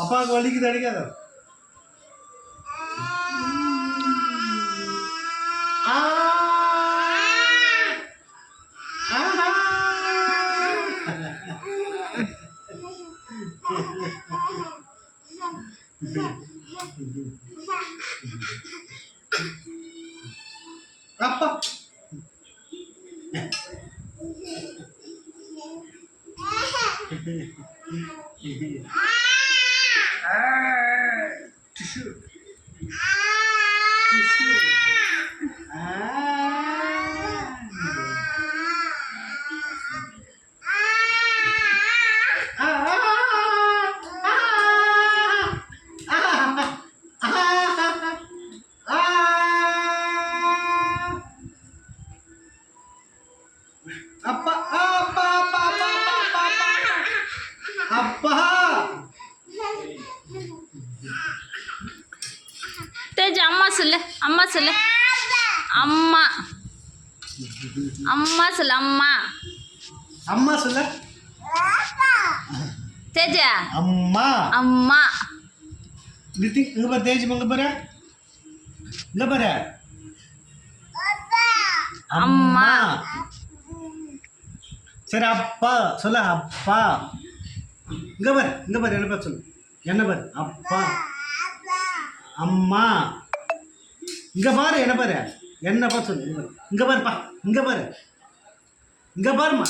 அப்பாவுக்கு வலிக்குது அடிக்காத. அப்பா டிஷ்யூ டிஷ்யூ அப்பா அப்பா அப்பா அப்பா அப்பா தேஜ் அம்மா சொல்லு, அம்மா சொல்லு, அம்மா அம்மா சொல்லு, அம்மா அம்மா சொல்ல. தேஜா அம்மா அம்மா. நித்தி இங்க பாரு, தேஜ் இங்க பாரு, இங்க பாரு. அம்மா. சரி அப்பா சொல்ல. அப்பா இங்க பாரு, இங்க பாரு, என்ன பாரு சொல்லு, என்ன பாரு. அப்பா அம்மா இங்க பாரு, என்ன பாரு, என்ன பாரு சொல்லு. இங்க பாருப்பா, இங்க பாரு, இங்க பாருமா.